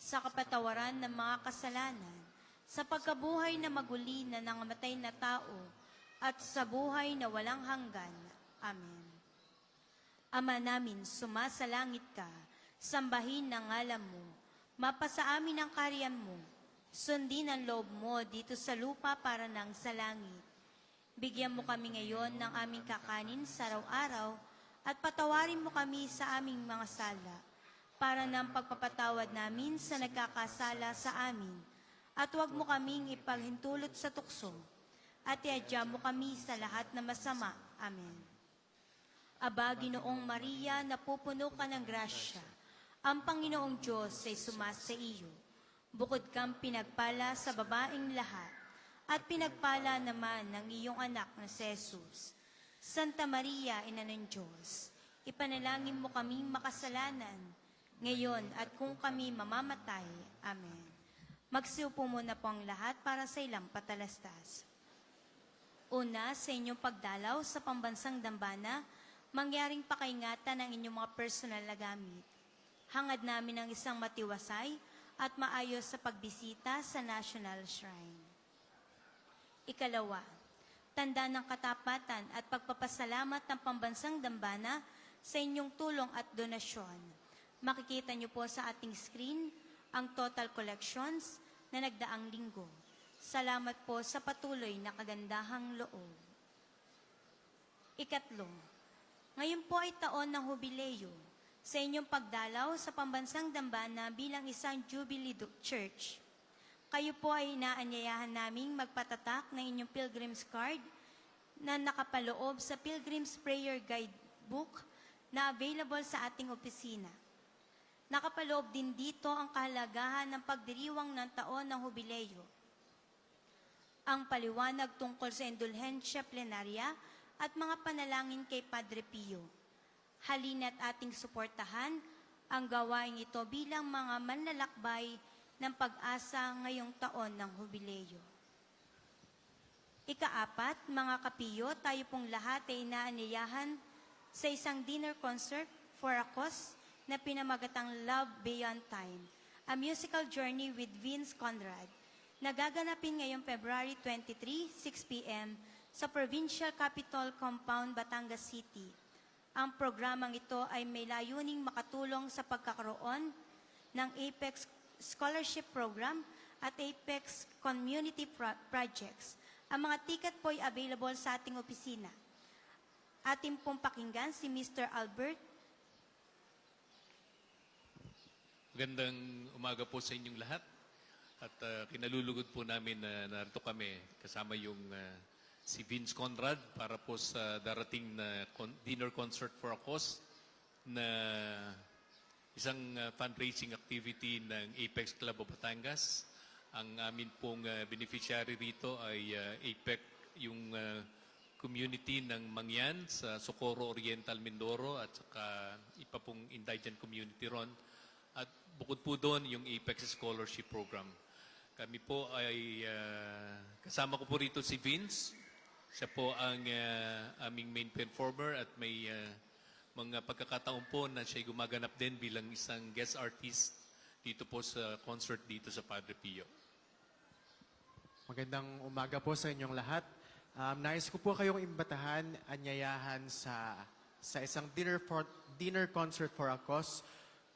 sa kapatawaran ng mga kasalanan, sa pagkabuhay na maguli na nangamatay na tao, at sa buhay na walang hanggan. Amen. Ama namin, sumasalangit ka, sambahin ang ngalan mo, mapasa amin ang kaharian mo, sundin ang loob mo dito sa lupa para nang sa langit. Bigyan mo kami ngayon ng aming kakanin sa araw-araw, at patawarin mo kami sa aming mga sala, para ng pagpapatawad namin sa nagkakasala sa amin, at huwag mo kaming ipaghintulot sa tukso, at iadya mo kami sa lahat na masama. Amen. Aba, Ginoong Maria, napupuno ka ng grasya. Ang Panginoong Diyos ay sumasa iyo. Bukod kang pinagpala sa babaeng lahat, at pinagpala naman ng iyong anak na si Jesus. Santa Maria, Ina ng Diyos, ipanalangin mo kaming makasalanan, ngayon at kung kami mamamatay. Amen. Magsiupo muna po ang lahat para sa ilang patalastas. Una, sa inyong pagdalaw sa pambansang dambana, mangyaring pakaingatan ng inyong mga personal na gamit. Hangad namin ang isang matiwasay at maayos sa pagbisita sa National Shrine. Ikalawa, tanda ng katapatan at pagpapasalamat ng pambansang dambana sa inyong tulong at donasyon. Makikita niyo po sa ating screen ang total collections na nagdaang linggo. Salamat po sa patuloy na kagandahang loob. Ikatlo, ngayon po ay taon ng Hubileo. Sa inyong pagdalaw sa pambansang dambana bilang isang Jubilee Church, kayo po ay inaanyayahan naming magpatatak ng inyong Pilgrim's Card na nakapaloob sa Pilgrim's Prayer Guidebook na available sa ating opisina. Nakapaloob din dito ang kahalagahan ng pagdiriwang ng taon ng Hubileo, ang paliwanag tungkol sa indulhensya plenarya at mga panalangin kay Padre Pio. Halina't ating suportahan ang gawain ito bilang mga manlalakbay ng pag-asa ngayong taon ng Hubileo. Ika-4, mga kapiyo, tayo pong lahat ay inaanyayahan sa isang dinner concert for a cause na pinamagatang Love Beyond Time, a musical journey with Vince Conrad, nagaganapin ngayong February 23, 6 p.m. sa Provincial Capitol Compound, Batangas City. Ang programang ito ay may layuning makatulong sa pagkakaroon ng APEX Scholarship Program at APEX Community Projects. Ang mga ticket po ay available sa ating opisina. Ating pong pakinggan si Mr. Albert. Magandang umaga po sa inyong lahat. At kinalulugod po namin na narito kami kasama yung si Vince Conrad para po sa darating na dinner concert for a cause na isang fundraising activity ng Apex Club of Batangas. Ang amin pong beneficiary rito ay APEC, yung community ng Mangyan sa Socorro Oriental, Mindoro at saka ipa pong indigent community ron. At bukod po doon yung Apex Scholarship Program. Kami po ay kasama ko po rito si Vince. Siya po ang aming main performer at may mga pagkakataon po na siya gumaganap din bilang isang guest artist dito po sa concert dito sa Padre Pio. Magandang umaga po sa inyong lahat. Nais ko po kayong imbatahan, anyayahan sa isang dinner concert for a cause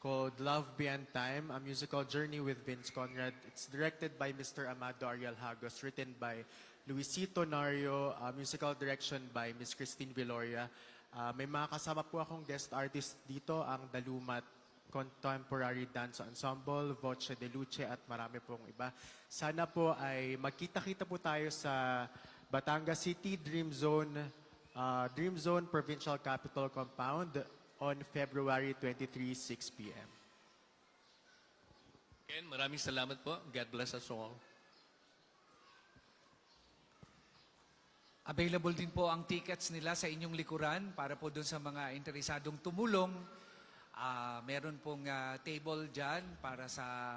called Love Beyond Time, a musical journey with Vince Conrad. It's directed by Mr. Amado Ariel Hagos, written by Luisito Nario, musical direction by Miss Christine Viloria. May mga kasama po akong guest artist dito, ang Dalumat Contemporary Dance Ensemble, Voce de Luce at marami pong iba. Sana po ay magkita-kita po tayo sa Batangas City Dream Zone Provincial Capitol Compound on February 23, 6 p.m. Ken, maraming salamat po. God bless us all. Available din po ang tickets nila sa inyong likuran para po doon sa mga interesadong tumulong. Meron pong table dyan para sa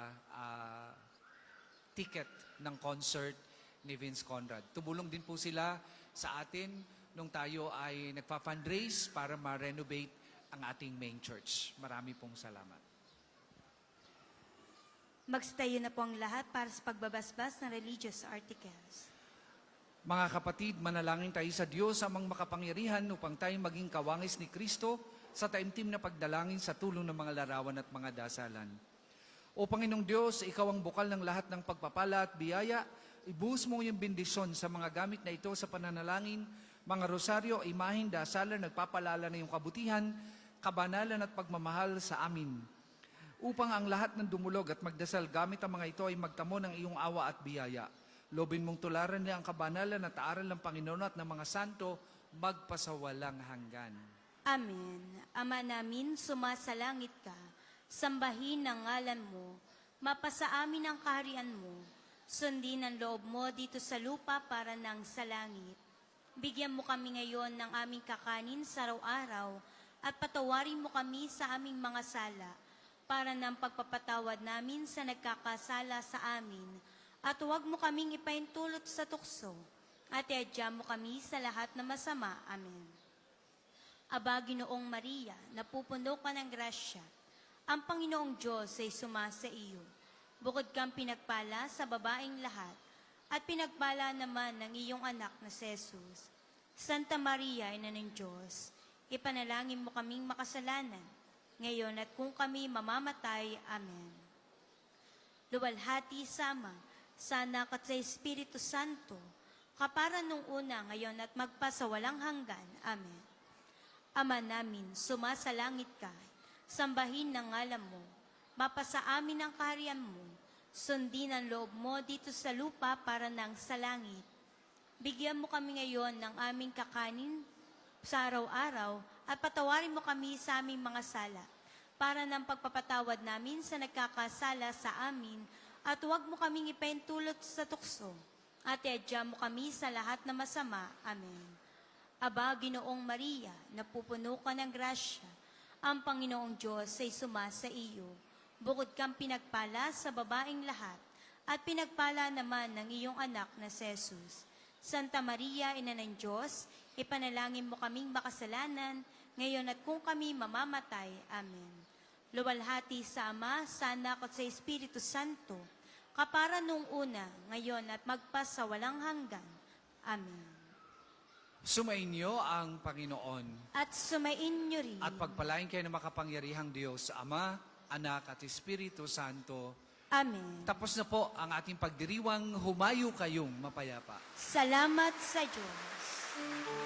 ticket ng concert ni Vince Conrad. Tumulong din po sila sa atin nung tayo ay nagpa-fundraise para ma-renovate ang ating main church. Marami pong salamat. Magstayo na po ang lahat para sa pagbabasbas ng religious articles. Mga kapatid, manalangin tayo sa Diyos amang makapangyarihan upang tayo maging kawangis ni Kristo sa taimtim na pagdalangin sa tulong ng mga larawan at mga dasalan. O Panginoong Diyos, Ikaw ang bukal ng lahat ng pagpapala at biyaya. Ibuhos mo yung bendisyon sa mga gamit na ito sa pananalangin, mga rosaryo, imahin, dasalan, nagpapalala na yung kabutihan, kabanalan at pagmamahal sa amin. Upang ang lahat ng dumulog at magdasal gamit ang mga ito ay magtamo ng iyong awa at biyaya. Lobin mong tularan niya ang kabanalan at aral ng Panginoon at ng mga santo magpasawalang hanggan. Amen. Ama namin, sumasalangit ka. Sambahin ang ngalan mo. Mapasa amin ang kaharian mo. Sundin ang loob mo dito sa lupa para nang sa langit. Bigyan mo kami ngayon ng aming kakanin sa araw-araw at patawarin mo kami sa aming mga sala para ng pagpapatawad namin sa nagkakasala sa amin. At huwag mo kaming ipaintulot sa tukso at iadya mo kami sa lahat na masama. Amen. Aba, Ginoong Maria, napupuno ka ng grasya. Ang Panginoong Diyos ay sumasa iyo. Bukod kang pinagpala sa babaeng lahat, at pinagpala naman ng iyong anak na si Jesus. Santa Maria, Ina ng Diyos, ipanalangin mo kaming makasalanan, ngayon at kung kami mamamatay. Amen. Luwalhati sama, sa Anak at sa Espiritu Santo, kapara nung una, ngayon at magpasawalang hanggan. Amen. Ama namin, sumasalangit ka, sambahin ng ngalan mo, mapasa amin ang kaharian mo, sundin ang loob mo dito sa lupa para nang sa langit. Bigyan mo kami ngayon ng aming kakanin sa araw-araw at patawarin mo kami sa aming mga sala para ng pagpapatawad namin sa nagkakasala sa amin at huwag mo kaming ipaintulot sa tukso at iadya mo kami sa lahat na masama. Amen. Aba, Ginoong Maria, napupuno ka ng grasya, ang Panginoong Diyos ay sumasa iyo. Bukod kang pinagpala sa babaeng lahat, at pinagpala naman ng iyong anak na si Jesus. Santa Maria, Ina ng Diyos, ipanalangin mo kaming makasalanan, ngayon at kung kami mamamatay. Amen. Luwalhati sa Ama, sa Anak at sa Espiritu Santo, kapara nung una, ngayon at magpasawalang hanggan. Amen. Sumainyo ang Panginoon At sumain niyo rin. at pagpalain kayo ng makapangyarihang Diyos, Ama, Anak at Espiritu Santo. Amen. Tapos na po ang ating pagdiriwang, humayo kayong mapayapa. Salamat sa Diyos.